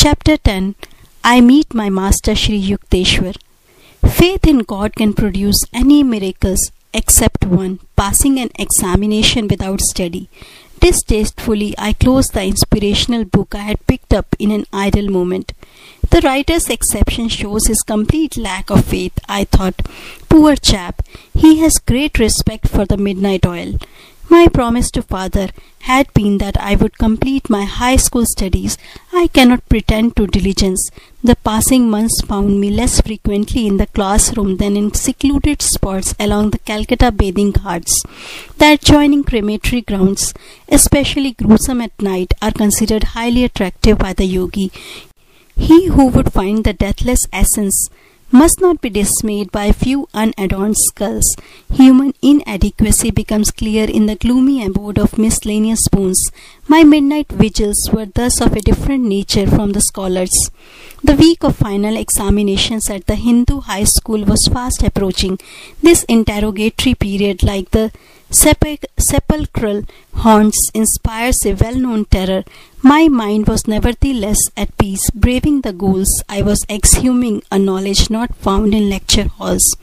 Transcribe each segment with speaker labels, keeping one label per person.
Speaker 1: Chapter 10. I meet my master Shri Yukteshwar. Faith in God can produce any miracles except one, passing an examination without study. Distastefully, I closed the inspirational book I had picked up in an idle moment. The writer's exception shows his complete lack of faith, I thought. Poor chap, he has great respect for the midnight oil. My promise to father had been that I would complete my high school studies. I cannot pretend to diligence. The passing months found me less frequently in the classroom than in secluded spots along the Calcutta bathing ghats. The adjoining crematory grounds, especially gruesome at night, are considered highly attractive by the yogi. He who would find the deathless essence must not be dismayed by a few unadorned skulls. Human inadequacy becomes clear in the gloomy abode of miscellaneous bones. My midnight vigils were thus of a different nature from the scholars. The week of final examinations at the Hindu high school was fast approaching. This interrogatory period, like the sepulchral haunts, inspires a well-known terror. My mind was nevertheless at peace, braving the ghouls. I was exhuming a knowledge not found in lecture halls.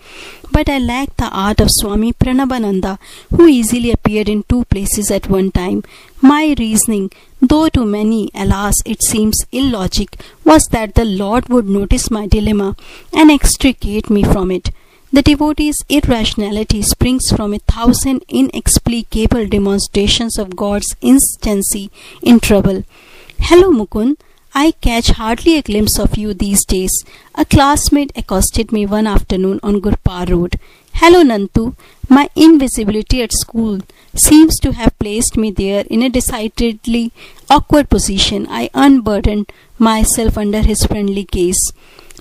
Speaker 1: But I lacked the art of Swami Pranabananda, who easily appeared in two places at one time. My reasoning, though to many, alas, it seems illogic, was that the Lord would notice my dilemma and extricate me from it. The devotee's irrationality springs from 1,000 inexplicable demonstrations of God's instancy in trouble. Hello, Mukund. I catch hardly a glimpse of you these days. A classmate accosted me one afternoon on Gurpar Road. Hello, Nantu. My invisibility at school seems to have placed me there in a decidedly awkward position. I unburdened myself under his friendly gaze.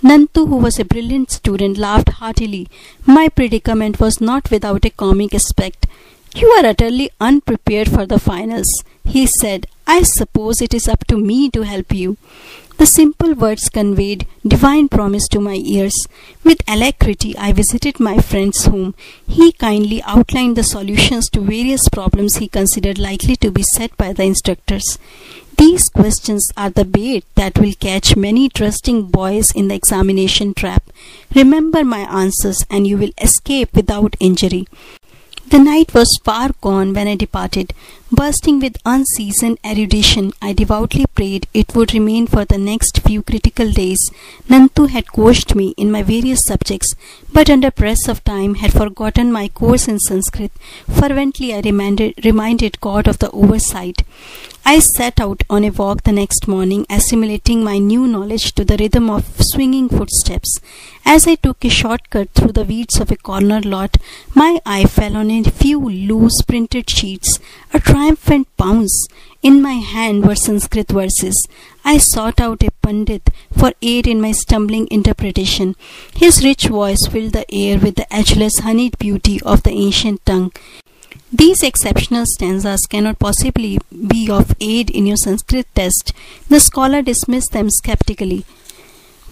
Speaker 1: Nantu, who was a brilliant student, laughed heartily. My predicament was not without a comic aspect. You are utterly unprepared for the finals, he said. I suppose it is up to me to help you. The simple words conveyed divine promise to my ears. With alacrity, I visited my friend's home. He kindly outlined the solutions to various problems he considered likely to be set by the instructors. These questions are the bait that will catch many trusting boys in the examination trap. Remember my answers and you will escape without injury. The night was far gone when I departed. Bursting with unseasoned erudition, I devoutly prayed it would remain for the next few critical days. Nantu had coached me in my various subjects, but under press of time had forgotten my course in Sanskrit. Fervently I reminded God of the oversight. I set out on a walk the next morning, assimilating my new knowledge to the rhythm of swinging footsteps. As I took a shortcut through the weeds of a corner lot, my eye fell on a few loose printed sheets. A triumphant bounce. In my hand were Sanskrit verses. I sought out a Pandit for aid in my stumbling interpretation. His rich voice filled the air with the edgeless honeyed beauty of the ancient tongue. These exceptional stanzas cannot possibly be of aid in your Sanskrit test. The scholar dismissed them skeptically.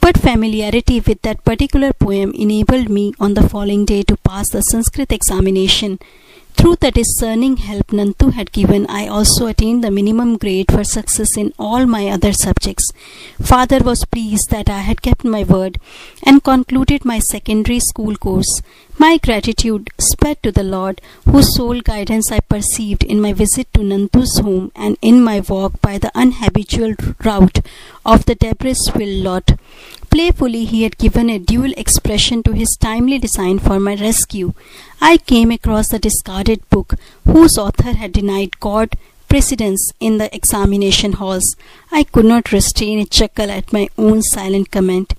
Speaker 1: But familiarity with that particular poem enabled me on the following day to pass the Sanskrit examination. Through the discerning help Nantu had given, I also attained the minimum grade for success in all my other subjects. Father was pleased that I had kept my word and concluded my secondary school course. My gratitude sped to the Lord, whose sole guidance I perceived in my visit to Nantu's home and in my walk by the unhabitual route of the debris-filled lot. Playfully, he had given a dual expression to his timely design for my rescue. I came across the discarded book, whose author had denied God precedence in the examination halls. I could not restrain a chuckle at my own silent comment.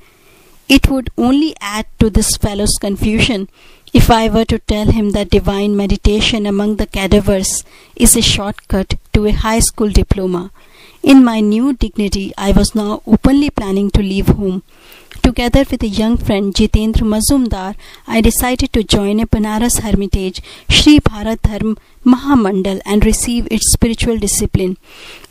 Speaker 1: It would only add to this fellow's confusion if I were to tell him that divine meditation among the cadavers is a shortcut to a high school diploma. In my new dignity, I was now openly planning to leave home. Together with a young friend, Jitendra Mazumdar, I decided to join a Banaras hermitage, Shri Bharat Dharm Mahamandal, and receive its spiritual discipline.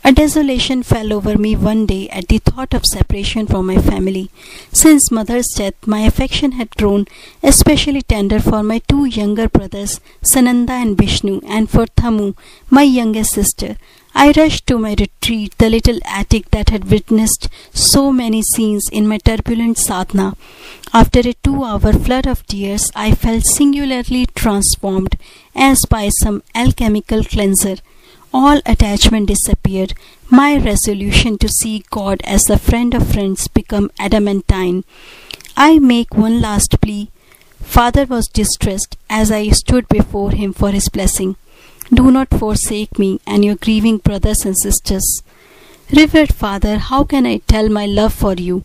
Speaker 1: A desolation fell over me one day at the thought of separation from my family. Since mother's death, my affection had grown especially tender for my two younger brothers, Sananda and Vishnu, and for Thamu, my youngest sister. I rushed to my retreat, the little attic that had witnessed so many scenes in my turbulent sadhana. After a 2-hour flood of tears, I felt singularly transformed as by some alchemical cleanser. All attachment disappeared. My resolution to see God as the friend of friends became adamantine. I make one last plea. Father was distressed as I stood before him for his blessing. Do not forsake me and your grieving brothers and sisters. Revered Father, how can I tell my love for you?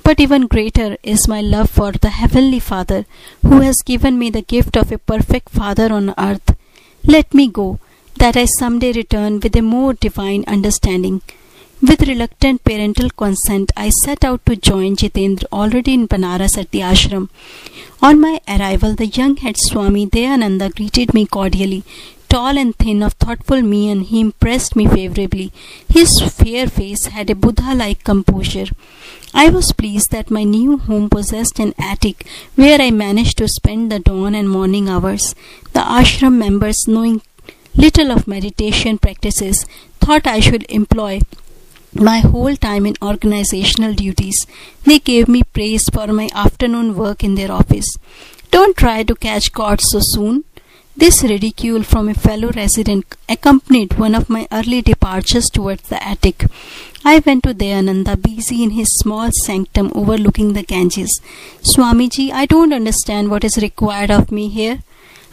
Speaker 1: But even greater is my love for the Heavenly Father, who has given me the gift of a perfect Father on earth. Let me go, that I someday return with a more divine understanding. With reluctant parental consent, I set out to join Jitendra already in Banaras at the ashram. On my arrival, the young head Swami Dayananda greeted me cordially. Tall and thin, of thoughtful mien, he impressed me favorably. His fair face had a Buddha-like composure. I was pleased that my new home possessed an attic where I managed to spend the dawn and morning hours. The ashram members, knowing little of meditation practices, thought I should employ my whole time in organizational duties. They gave me praise for my afternoon work in their office. Don't try to catch God so soon. This ridicule from a fellow resident accompanied one of my early departures towards the attic. I went to Dayananda, busy in his small sanctum overlooking the Ganges. Swamiji, I don't understand what is required of me here.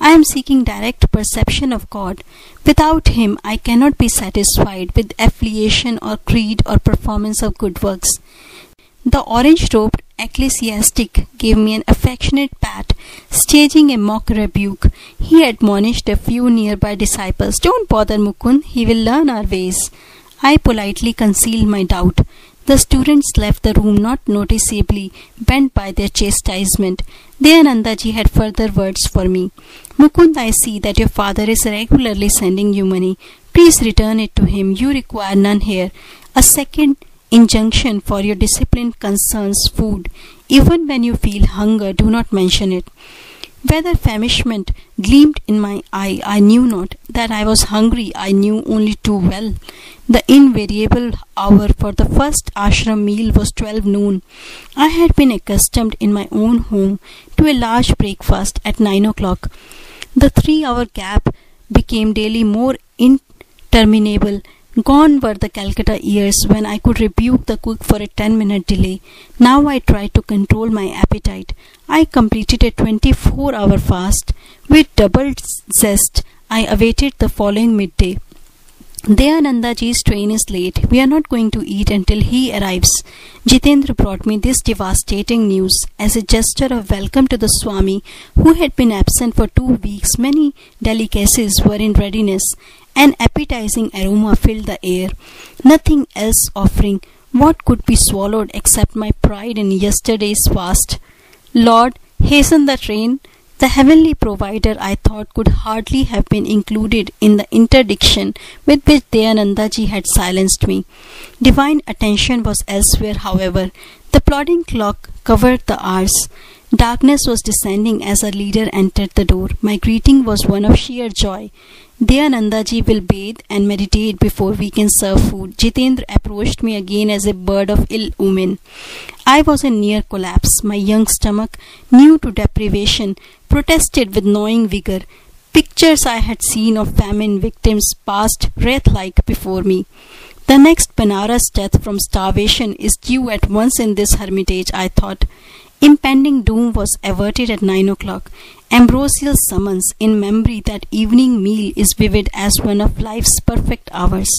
Speaker 1: I am seeking direct perception of God. Without him, I cannot be satisfied with affiliation or creed or performance of good works. The orange-robed ecclesiastic gave me an affectionate pat, staging a mock rebuke. He admonished a few nearby disciples, "Don't bother Mukund, he will learn our ways." I politely concealed my doubt. The students left the room not noticeably bent by their chastisement. Dayanandaji had further words for me. "Mukund, I see that your father is regularly sending you money. Please return it to him. You require none here. A second injunction for your discipline concerns food. Even when you feel hunger, do not mention it." Whether famishment gleamed in my eye, I knew not. That I was hungry, I knew only too well. The invariable hour for the first ashram meal was 12 noon. I had been accustomed in my own home to a large breakfast at 9 o'clock. The 3-hour gap became daily more interminable. Gone were the Calcutta years when I could rebuke the cook for a 10-minute delay. Now I tried to control my appetite. I completed a 24-hour fast. With double zest, I awaited the following midday. Dayanandaji's train is late. We are not going to eat until he arrives. Jitendra brought me this devastating news. As a gesture of welcome to the Swami, who had been absent for 2 weeks, many delicacies were in readiness. An appetizing aroma filled the air. Nothing else offering. What could be swallowed except my pride in yesterday's fast? Lord, hasten the train. The heavenly provider, I thought, could hardly have been included in the interdiction with which Dayanandaji had silenced me. Divine attention was elsewhere, however. The plodding clock covered the hours. Darkness was descending as our leader entered the door. My greeting was one of sheer joy. Dayanandaji will bathe and meditate before we can serve food. Jitendra approached me again as a bird of ill omen. I was in near collapse. My young stomach, new to deprivation, protested with gnawing vigor. Pictures I had seen of famine victims passed wraith-like before me. The next Banaras death from starvation is due at once in this hermitage, I thought. Impending doom was averted at 9 o'clock. Ambrosial summons in memory that evening meal is vivid as one of life's perfect hours.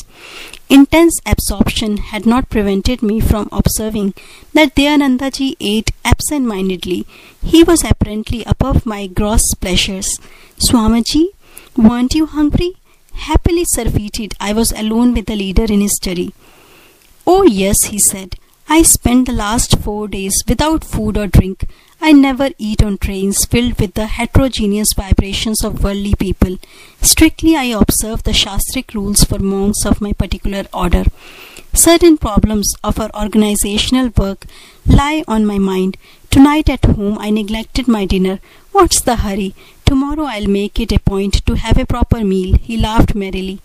Speaker 1: Intense absorption had not prevented me from observing that Dayanandaji ate absent-mindedly. He was apparently above my gross pleasures. "Swamiji, weren't you hungry?" Happily surfeited, I was alone with the leader in his study. "Oh yes," he said. "I spent the last 4 days without food or drink. I never eat on trains filled with the heterogeneous vibrations of worldly people. Strictly I observe the Shastric rules for monks of my particular order. Certain problems of our organizational work lie on my mind. Tonight at home I neglected my dinner. What's the hurry? Tomorrow I'll make it a point to have a proper meal." He laughed merrily.